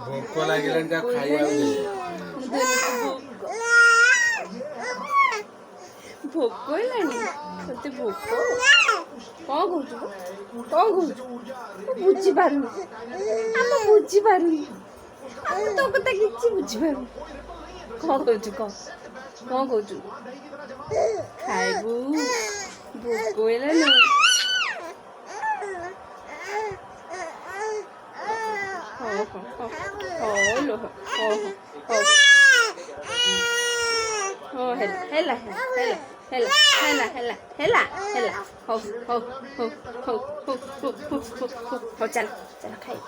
ଭୋକ ଲାଗିଲାଣି ତାକୁ ଖାଇବାକୁ ଦେ। ଭୋକ ହେଲାଣି ତତେ ଭୋକ କଣ କହୁଛୁ କଣ କହୁଛୁ ମୁଁ ବୁଝିପାରୁନି ଆମ ବୁଝିପାରୁନି ଆମ ତୋ କଥା କିଛି ବୁଝିପାରୁନି କଣ କହୁଛୁ କଣ କହୁଛୁ ଖାଇବୁ ଭୋକ ହେଲାଣି ହେଲା ହଉ ଚାଲ ଚାଲ ଖାଇ